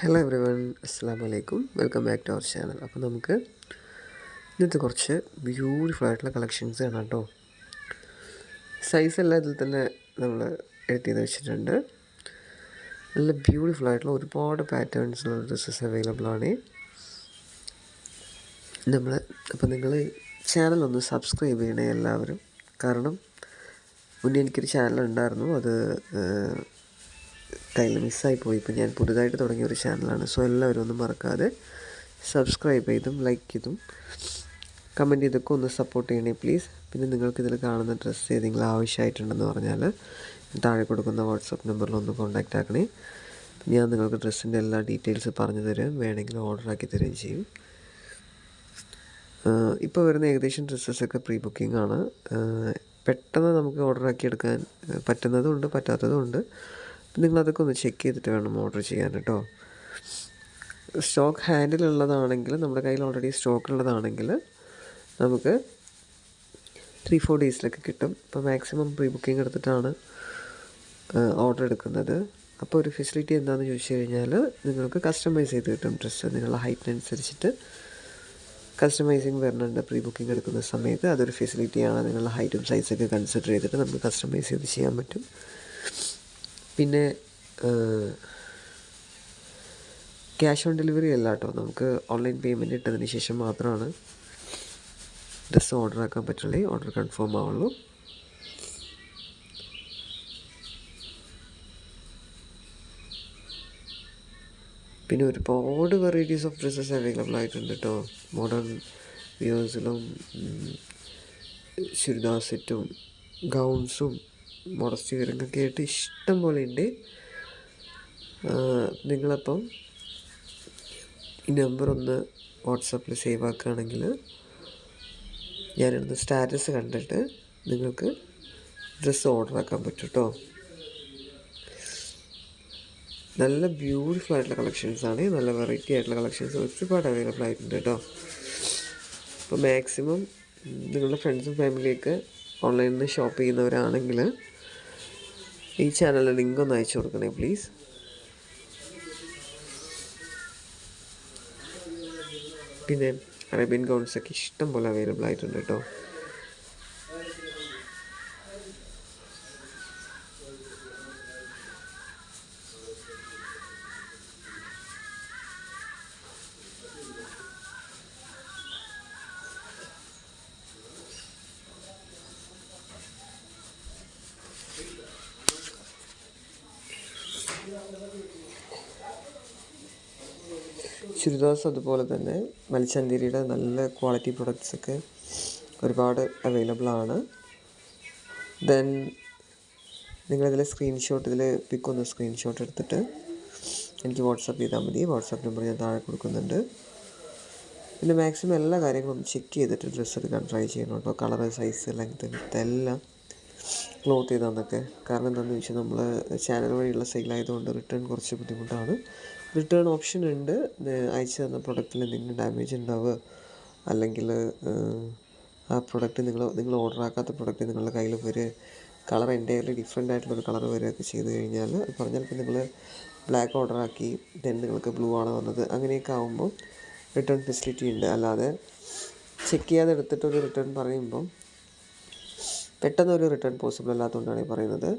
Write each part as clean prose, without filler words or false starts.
Hello every one, അസ്സാം വലൈക്കും. Welcome back to our channel. അപ്പോൾ നമുക്ക് ഇന്നത്തെ കുറച്ച് ബ്യൂട്ടിഫുൾ ആയിട്ടുള്ള കളക്ഷൻസ് കാണാം കേട്ടോ. സൈസ് എല്ലാം ഇതിൽ തന്നെ നമ്മൾ എഡിറ്റ് ചെയ്ത് വെച്ചിട്ടുണ്ട്. നല്ല ബ്യൂട്ടിഫുൾ ആയിട്ടുള്ള ഒരുപാട് പാറ്റേൺസിലുള്ള ഡ്രസ്സസ് അവൈലബിൾ ആണ്. അപ്പോൾ നിങ്ങൾ ചാനലൊന്ന് സബ്സ്ക്രൈബ് ചെയ്യണേ എല്ലാവരും. കാരണം മുന്നേ എനിക്കൊരു ചാനലുണ്ടായിരുന്നു, അത് കയ്യിൽ മിസ്സായിപ്പോയി. ഇപ്പോൾ ഞാൻ പുതുതായിട്ട് തുടങ്ങിയ ഒരു ചാനലാണ്. സോ എല്ലാവരും ഒന്നും മറക്കാതെ സബ്സ്ക്രൈബ് ചെയ്തും ലൈക്ക് ചെയ്തും കമൻറ്റ് ചെയ്തൊക്കെ ഒന്ന് സപ്പോർട്ട് ചെയ്യണേ പ്ലീസ്. പിന്നെ നിങ്ങൾക്കിതിൽ കാണുന്ന ഡ്രസ്സ് ഏതെങ്കിലും ആവശ്യമായിട്ടുണ്ടെന്ന് പറഞ്ഞാൽ താഴെ കൊടുക്കുന്ന വാട്സപ്പ് നമ്പറിൽ ഒന്ന് കോൺടാക്റ്റ് ആക്കണേ. ഞാൻ നിങ്ങൾക്ക് ഡ്രസ്സിൻ്റെ എല്ലാ ഡീറ്റെയിൽസ് പറഞ്ഞു തരാം, വേണമെങ്കിൽ ഓർഡറാക്കി തരുകയും ചെയ്യും. ഇപ്പോൾ വരുന്ന ഏകദേശം ഡ്രസ്സസൊക്കെ പ്രീ ബുക്കിംഗ് ആണ്. പെട്ടെന്ന് നമുക്ക് ഓർഡറാക്കി എടുക്കാൻ പറ്റുന്നതും ഉണ്ട്, പറ്റാത്തതും ഉണ്ട്. നിങ്ങളതൊക്കെ ഒന്ന് ചെക്ക് ചെയ്തിട്ട് വേണം ഓർഡർ ചെയ്യാൻ കേട്ടോ. സ്റ്റോക്ക് ഹാൻഡിലുള്ളതാണെങ്കിൽ, നമ്മുടെ കയ്യിൽ ഓൾറെഡി സ്റ്റോക്ക് ഉള്ളതാണെങ്കിൽ നമുക്ക് 3-4 ഡേയ്സിലൊക്കെ കിട്ടും. ഇപ്പോൾ മാക്സിമം പ്രീ ബുക്കിംഗ് എടുത്തിട്ടാണ് ഓർഡർ എടുക്കുന്നത്. അപ്പോൾ ഒരു ഫെസിലിറ്റി എന്താണെന്ന് ചോദിച്ചു കഴിഞ്ഞാൽ, നിങ്ങൾക്ക് കസ്റ്റമൈസ് ചെയ്ത് കിട്ടും ഡ്രസ്സ്. നിങ്ങളുടെ ഹൈറ്റിനനുസരിച്ചിട്ട് കസ്റ്റമൈസിങ് വരുന്നുണ്ട് പ്രീ ബുക്കിംഗ് എടുക്കുന്ന സമയത്ത്. അതൊരു ഫെസിലിറ്റിയാണ്. നിങ്ങളുടെ ഹൈറ്റും സൈസൊക്കെ കൺസിഡർ ചെയ്തിട്ട് നമുക്ക് കസ്റ്റമൈസ് ചെയ്ത് ചെയ്യാൻ പറ്റും. പിന്നെ ക്യാഷ് ഓൺ ഡെലിവറി അല്ല കേട്ടോ. നമുക്ക് ഓൺലൈൻ പേയ്മെൻറ്റ് ഇട്ടതിന് ശേഷം മാത്രമാണ് ഡ്രസ്സ് ഓർഡർ ആക്കാൻ പറ്റുള്ളൂ, ഓർഡർ കൺഫേം ആവുള്ളൂ. പിന്നെ ഒരുപാട് വെറൈറ്റീസ് ഓഫ് ഡ്രസ്സസ് അവൈലബിൾ ആയിട്ടുണ്ട് കേട്ടോ. മോഡേൺ വിയേഴ്സിലും ചുരിദാർ സെറ്റും ഗൗൺസും മോഡസ്റ്റ് വിയറിങ്ങൊക്കെ ആയിട്ട് ഇഷ്ടം പോലെ ഉണ്ട്. നിങ്ങളപ്പം ഈ നമ്പർ ഒന്ന് വാട്സാപ്പിൽ സേവ് ആക്കുകയാണെങ്കിൽ ഞാനിടുന്ന സ്റ്റാറ്റസ് കണ്ടിട്ട് നിങ്ങൾക്ക് ഡ്രസ്സ് ഓർഡർ ആക്കാൻ പറ്റും കേട്ടോ. നല്ല ബ്യൂട്ടിഫുൾ ആയിട്ടുള്ള കളക്ഷൻസാണ്, നല്ല വെറൈറ്റി ആയിട്ടുള്ള കളക്ഷൻസ് ഒരുപാട് അവൈലബിൾ ആയിട്ടുണ്ട് കേട്ടോ. അപ്പോൾ മാക്സിമം നിങ്ങളുടെ ഫ്രണ്ട്സും ഫാമിലിയൊക്കെ ഓൺലൈനിൽ നിന്ന് ഷോപ്പ് ചെയ്യുന്നവരാണെങ്കിൽ ഈ ചാനലിൽ ലിങ്ക് ഒന്ന് അയച്ചു കൊടുക്കണേ പ്ലീസ്. പിന്നെ അറേബ്യൻ ഗൗൺസൊക്കെ ഇഷ്ടം പോലെ അവൈലബിൾ ആയിട്ടുണ്ട് കേട്ടോ. ചുരിദാർസ് അതുപോലെ തന്നെ മൽച്ചന്തേരിയുടെ നല്ല ക്വാളിറ്റി പ്രൊഡക്ട്സൊക്കെ ഒരുപാട് അവൈലബിൾ ആണ്. ദെൻ നിങ്ങളിതിൽ ഇതിൽ പിക്കൊന്ന് സ്ക്രീൻഷോട്ട് എടുത്തിട്ട് എനിക്ക് വാട്സപ്പ് ചെയ്താൽ മതി. വാട്സപ്പ് നമ്പർ ഞാൻ താഴെ കൊടുക്കുന്നുണ്ട്. പിന്നെ മാക്സിമം എല്ലാ കാര്യങ്ങളും ചെക്ക് ചെയ്തിട്ട് ഡ്രസ്സ് എടുക്കാൻ ട്രൈ ചെയ്യണം കേട്ടോ. കളറ്, സൈസ്, ലെങ്ത് ഇതെല്ലാം ക്ലോത്ത് ചെയ്താന്നൊക്കെ. കാരണം എന്താണെന്ന് വെച്ചാൽ നമ്മൾ ചാനൽ വഴിയുള്ള സെയിലായതുകൊണ്ട് റിട്ടേൺ കുറച്ച് ബുദ്ധിമുട്ടാണ്. റിട്ടേൺ ഓപ്ഷൻ ഉണ്ട്. അയച്ചു തന്ന പ്രൊഡക്റ്റിൽ എന്തെങ്കിലും ഡാമേജ് ഉണ്ടാവുക, അല്ലെങ്കിൽ ആ പ്രൊഡക്റ്റ് നിങ്ങൾ ഓർഡർ ആക്കാത്ത പ്രൊഡക്റ്റ് നിങ്ങളുടെ കയ്യിൽ വരിക, കളർ എൻ്റയർലി ഡിഫറെൻ്റ് ആയിട്ടുള്ളൊരു കളർ വരികയൊക്കെ ചെയ്ത് കഴിഞ്ഞാൽ, പറഞ്ഞാൽ ഇപ്പോൾ നിങ്ങൾ ബ്ലാക്ക് ഓർഡർ ആക്കി ദെൻ നിങ്ങൾക്ക് ബ്ലൂ ആണ് വന്നത്, അങ്ങനെയൊക്കെ ആകുമ്പോൾ റിട്ടേൺ ഫെസിലിറ്റി ഉണ്ട്. അല്ലാതെ ചെക്ക് ചെയ്യാതെ എടുത്തിട്ടൊരു റിട്ടേൺ പറയുമ്പം പെട്ടെന്നൊരു റിട്ടേൺ പോസിബിൾ അല്ലാത്തതുകൊണ്ടാണ് ഈ പറയുന്നത്.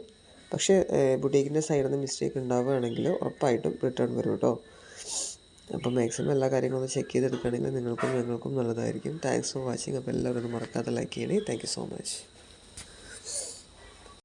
പക്ഷേ ബുട്ടീക്കിൻ്റെ സൈഡിൽ നിന്ന് മിസ്റ്റേക്ക് ഉണ്ടാവുകയാണെങ്കിൽ ഉറപ്പായിട്ടും റിട്ടേൺ വരും കേട്ടോ. അപ്പോൾ മാക്സിമം എല്ലാ കാര്യങ്ങളും ഒന്ന് ചെക്ക് ചെയ്തെടുക്കുകയാണെങ്കിൽ നിങ്ങൾക്കും ഞങ്ങൾക്കും നല്ലതായിരിക്കും. Thanks for watching. അപ്പോൾ എല്ലാവരും ഒന്ന് മറക്കാതെ ലൈക്ക് ചെയ്യണേ. Thank you so much.